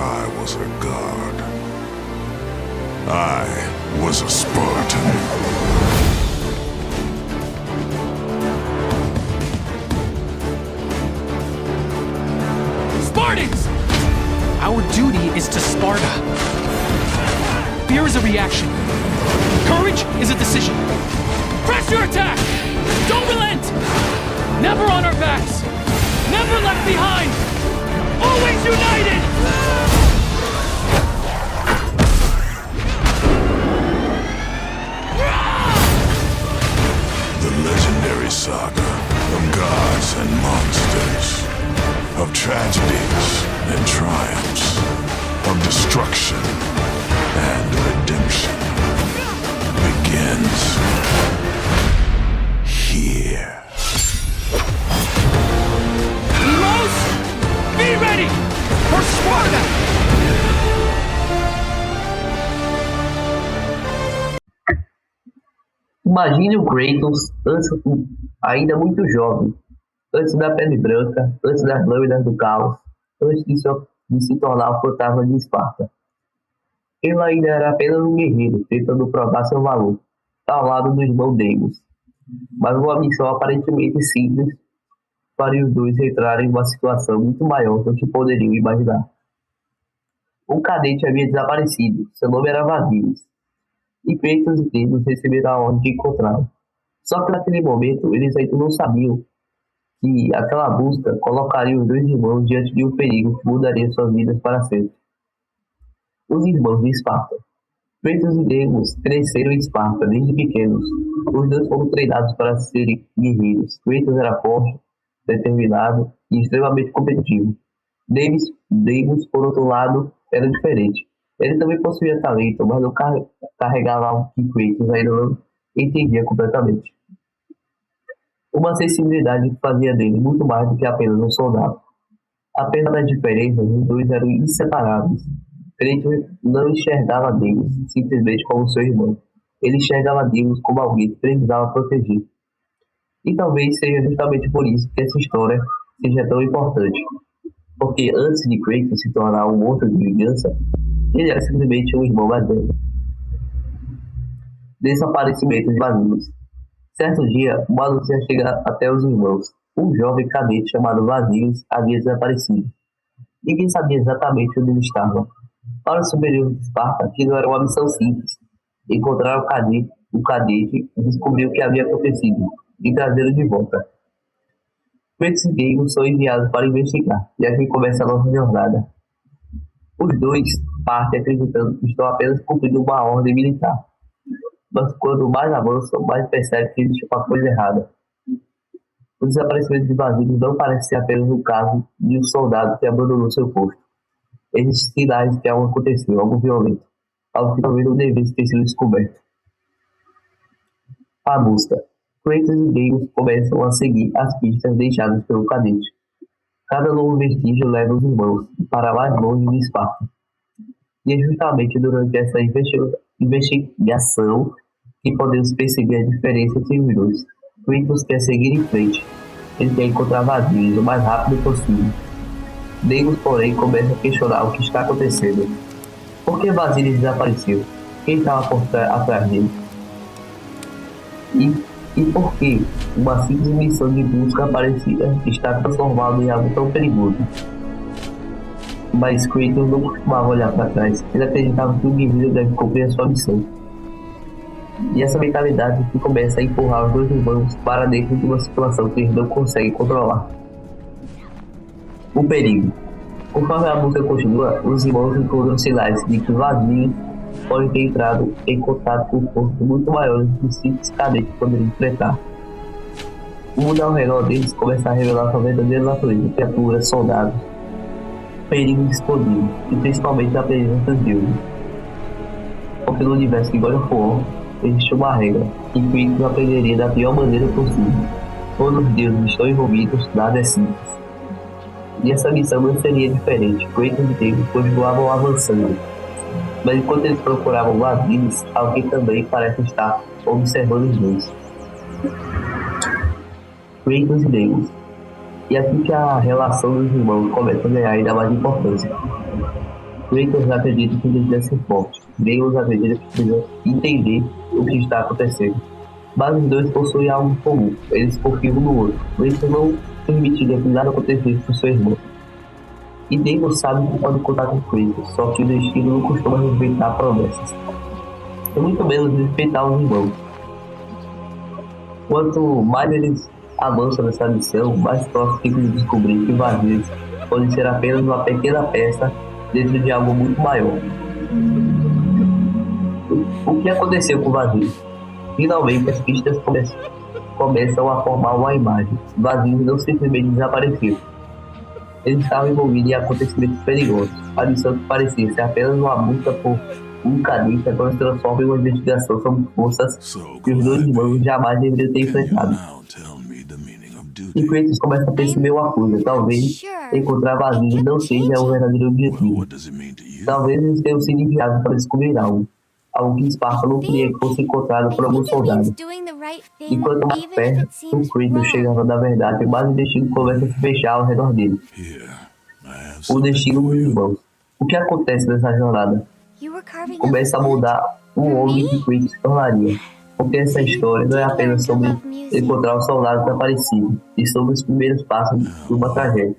I was a god. I was a Spartan. Spartans! Our duty is to Sparta. Fear is a reaction. Courage is a decision. Press your attack! Don't relent! Never on our backs! Never left behind! Always united! The legendary saga of gods and monsters, of tragedies and triumphs, of destruction and redemption begins here. Heroes, be ready for Sparta! Imagine o Kratos ainda muito jovem, antes da pele branca, antes das lâminas do caos, antes de se tornar o fantasma de Esparta. Ele ainda era apenas um guerreiro, tentando provar seu valor, ao lado do irmão Deimos. Mas uma missão aparentemente simples faria os dois entrarem em uma situação muito maior do que poderiam imaginar. Um cadete havia desaparecido, seu nome era Vasilis, e Kratos e Deimos receberam a ordem de encontrá-lo. Só que naquele momento eles ainda não sabiam que aquela busca colocaria os dois irmãos diante de um perigo que mudaria suas vidas para sempre. Os irmãos de Esparta. Kratos e Deimos cresceram em Esparta desde pequenos. Os dois foram treinados para serem guerreiros. Kratos era forte, determinado e extremamente competitivo. Deimos, por outro lado, era diferente. Ele também possuía talento, mas não carregava algo que Kratos ainda não entendia completamente. Uma sensibilidade que fazia dele muito mais do que apenas um soldado. Apenas as diferenças, os dois eram inseparáveis. Kratos não enxergava Deimos simplesmente como seu irmão. Ele enxergava Deimos como alguém que precisava proteger. E talvez seja justamente por isso que essa história seja tão importante. Porque antes de Kratos se tornar um monstro de vingança, ele era simplesmente um irmão mais velho. Desaparecimento de Vasilis. Certo dia, uma notícia chega até os irmãos. Um jovem cadete chamado Vasilis havia desaparecido. Ninguém sabia exatamente onde ele estava. Para os superiores de Esparta, aquilo era uma missão simples. Encontrar o cadete e descobrir o que havia acontecido, e trazê-lo de volta. Kratos e Deimos são enviados para investigar, e aqui começa a nossa jornada. Os dois partem acreditando que estão apenas cumprindo uma ordem militar. Mas quando mais avançam, mais percebem que existe uma coisa errada. O desaparecimento de Vasilis não parece ser apenas um caso de um soldado que abandonou seu posto. Existem sinais que algo aconteceu, algo violento, algo que talvez não devesse ter sido descoberto. A busca. Kratos e Deimos começam a seguir as pistas deixadas pelo cadete. Cada novo vestígio leva os irmãos para mais longe de Esparta. E é justamente durante essa investigação que podemos perceber a diferença entre os dois. Kratos quer seguir em frente. Ele quer encontrar Vasilis o mais rápido possível. Deimos, porém, começa a questionar o que está acontecendo. Por que Vasilis desapareceu? Quem estava atrás dele? E por que uma simples missão de busca parecia estar transformada em algo tão perigoso? Mas Kratos não costumava olhar para trás. Ele acreditava que o guerreiro deve cumprir a sua missão. E essa mentalidade que começa a empurrar os dois irmãos para dentro de uma situação que eles não conseguem controlar. O perigo. Conforme a busca continua, os irmãos encontram sinais de que Vasilis pode ter entrado em contato com forças muito maiores do que os simples cadetes poderiam enfrentar. O mundo ao redor deles começa a revelar sua verdadeira natureza: criaturas, soldados, perigos explosivos e principalmente a presença de deuses. Porque no universo de God of War existe uma regra que Kratos aprenderia da pior maneira possível. Quando os deuses estão envolvidos, nada é simples. E essa missão não seria diferente. Kratos e Deimos continuavam avançando. Mas enquanto eles procuravam Vasilis, alguém também parece estar observando os dois. Kratos e Deimos. E assim que a relação dos irmãos começa a ganhar ainda mais importância. Kratos acredita que precisa ser forte. Deus acredita que precisa entender o que está acontecendo. Mas os dois possuem algo em comum. Eles confiam um no outro. Kratos não permitiria que nada acontecesse com seu irmão. E Deus sabe que pode contar com Kratos, só que o destino não costuma respeitar promessas. E muito menos respeitar os irmãos. Quanto mais eles avançam nessa missão, mais próximo ficam de descobrir que vazios podem ser apenas uma pequena peça dentro de algo muito maior. O que aconteceu com o vazio? Finalmente as pistas começam a formar uma imagem. Vazios não simplesmente desapareceram. Eles estavam envolvidos em acontecimentos perigosos. A missão que parecia ser apenas uma busca por um cadete agora se transforma em uma investigação sobre forças que os dois irmãos jamais deveriam ter enfrentado. E Kratos começa a perceber uma coisa: talvez encontrar vazios não seja o verdadeiro objetivo. Talvez eles tenham sido enviados para descobrir algo que Esparta não queria que fosse encontrado por algum soldado. E quanto mais perto o Kratos chegava da verdade, mais o destino começa a se fechar ao redor dele. O destino dos irmãos. O que acontece nessa jornada? Começa a moldar o homem que Kratos se tornaria. Porque essa história não é apenas sobre encontrar um soldado desaparecido, e sobre os primeiros passos de uma tragédia.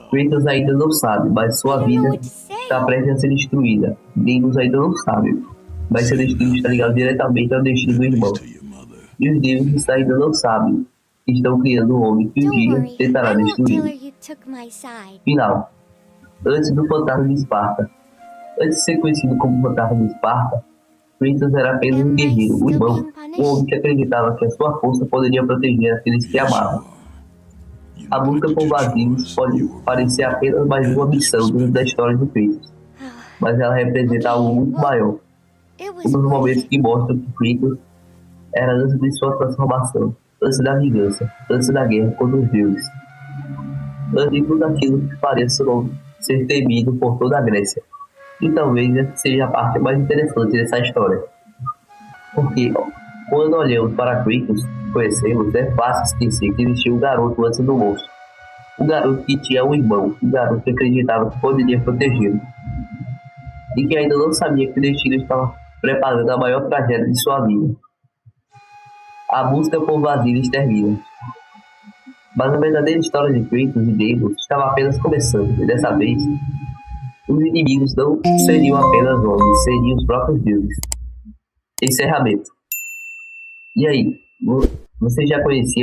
Kratos ainda não sabe, mas sua vida está prestes a ser destruída. Deus ainda não sabe, mas seu destino está ligado diretamente ao destino do irmão. E os deuses ainda não sabem que estão criando um homem que um dia tentará destruir. Final. Antes do Fantasma de Esparta. Antes de ser conhecido como Fantasma de Esparta, Kratos era apenas um guerreiro, um irmão, um homem que acreditava que a sua força poderia proteger aqueles que amavam. A busca por vazios pode parecer apenas mais uma missão dentro da história de Kratos, mas ela representa algo muito maior. Um dos momentos que mostram que Kratos era antes de sua transformação, antes da vingança, antes da guerra contra os deuses, antes de tudo aquilo que parece ser temido por toda a Grécia. E talvez essa seja a parte mais interessante dessa história. Porque, quando olhamos para Kratos, conhecemos, é fácil esquecer que existia um garoto antes do monstro. Um garoto que tinha um irmão, um garoto que acreditava que poderia protegê-lo. E que ainda não sabia que o destino estava preparando a maior tragédia de sua vida. A busca por vazios termina. Mas a verdadeira história de Kratos e Deimos estava apenas começando, e dessa vez, os inimigos não seriam apenas homens, seriam os próprios deuses. Encerramento. E aí, você já conhecia